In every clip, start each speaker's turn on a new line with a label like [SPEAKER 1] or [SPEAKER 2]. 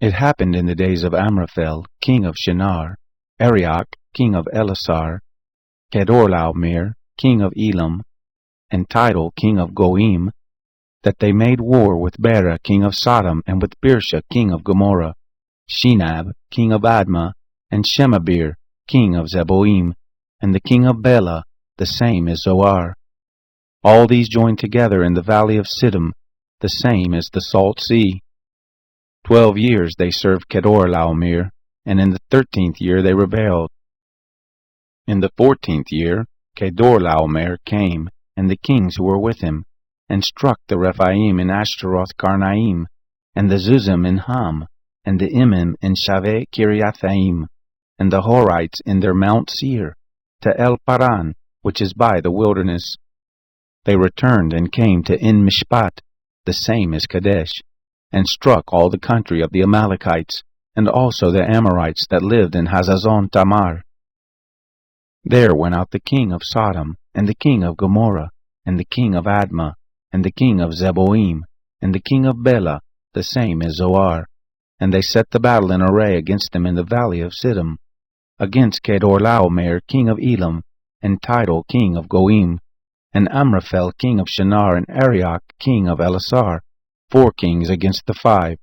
[SPEAKER 1] It happened in the days of Amraphel, king of Shinar, Arioch, king of Elasar, Kedorlaomer, king of Elam, and Tidal, king of Goim, that they made war with Bera, king of Sodom, and with Birsha, king of Gomorrah, Shinab, king of Admah, and Shemabir, king of Zeboim, and the king of Bela, the same is Zoar. All these joined together in the valley of Siddim, the same is the Salt Sea. 12 years they served Kedorlaomer, and in the 13th year they rebelled. In the 14th year Kedorlaomer came, and the kings who were with him, and struck the Rephaim in Ashtaroth Karnaim, and the Zuzim in Ham, and the Imim in Shaveh Kiriathaim, and the Horites in their Mount Seir, to El Paran, which is by the wilderness. They returned and came to En Mishpat, the same is Kadesh, and struck all the country of the Amalekites, and also the Amorites that lived in Hazazon Tamar. There went out the king of Sodom, and the king of Gomorrah, and the king of Admah, and the king of Zeboim, and the king of Bela, the same is Zoar, and they set the battle in array against them in the valley of Siddim, against Kedorlaomer king of Elam, and Tidal king of Goim, and Amraphel king of Shinar, and Arioch king of Elasar, 4 kings against the 5.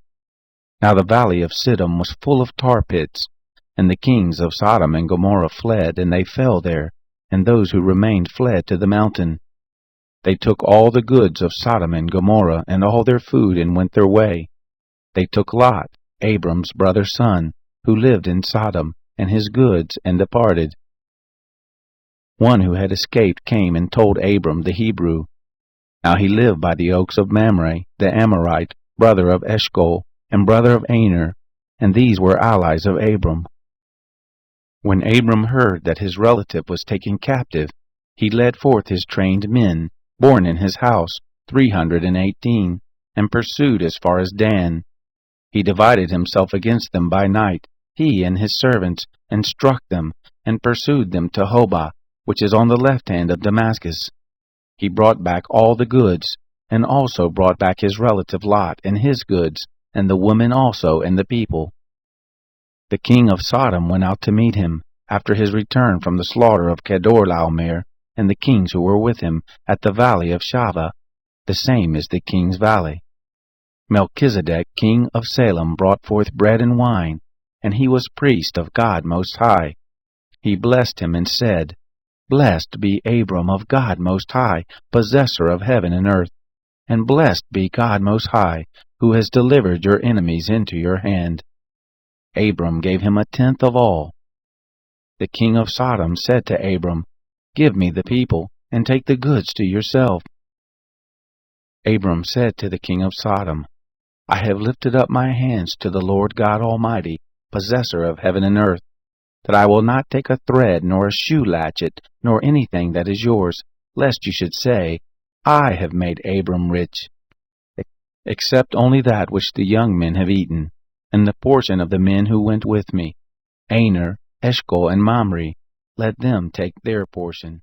[SPEAKER 1] Now the valley of Siddim was full of tar pits, and the kings of Sodom and Gomorrah fled, and they fell there, and those who remained fled to the mountain. They took all the goods of Sodom and Gomorrah, and all their food, and went their way. They took Lot, Abram's brother's son, who lived in Sodom, and his goods, and departed. One who had escaped came and told Abram the Hebrew. Now he lived by the oaks of Mamre, the Amorite, brother of Eshcol, and brother of Aner, and these were allies of Abram. When Abram heard that his relative was taken captive, he led forth his trained men, born in his house, 318, and pursued as far as Dan. He divided himself against them by night, he and his servants, and struck them, and pursued them to Hobah, which is on the left hand of Damascus. He brought back all the goods, and also brought back his relative Lot and his goods, and the women also and the people. The king of Sodom went out to meet him, after his return from the slaughter of Kedorlaomer, and the kings who were with him, at the valley of Shaveh, the same is the king's valley. Melchizedek king of Salem brought forth bread and wine, and he was priest of God Most High. He blessed him and said, Blessed be Abram of God Most High, possessor of heaven and earth, and blessed be God Most High, who has delivered your enemies into your hand. Abram gave him 1/10 of all. The king of Sodom said to Abram, Give me the people, and take the goods to yourself. Abram said to the king of Sodom, I have lifted up my hands to the Lord God Almighty, possessor of heaven and earth, that I will not take a thread, nor a shoe latchet, nor anything that is yours, lest you should say, I have made Abram rich, except only that which the young men have eaten, and the portion of the men who went with me, Aner, Eshcol, and Mamre, let them take their portion.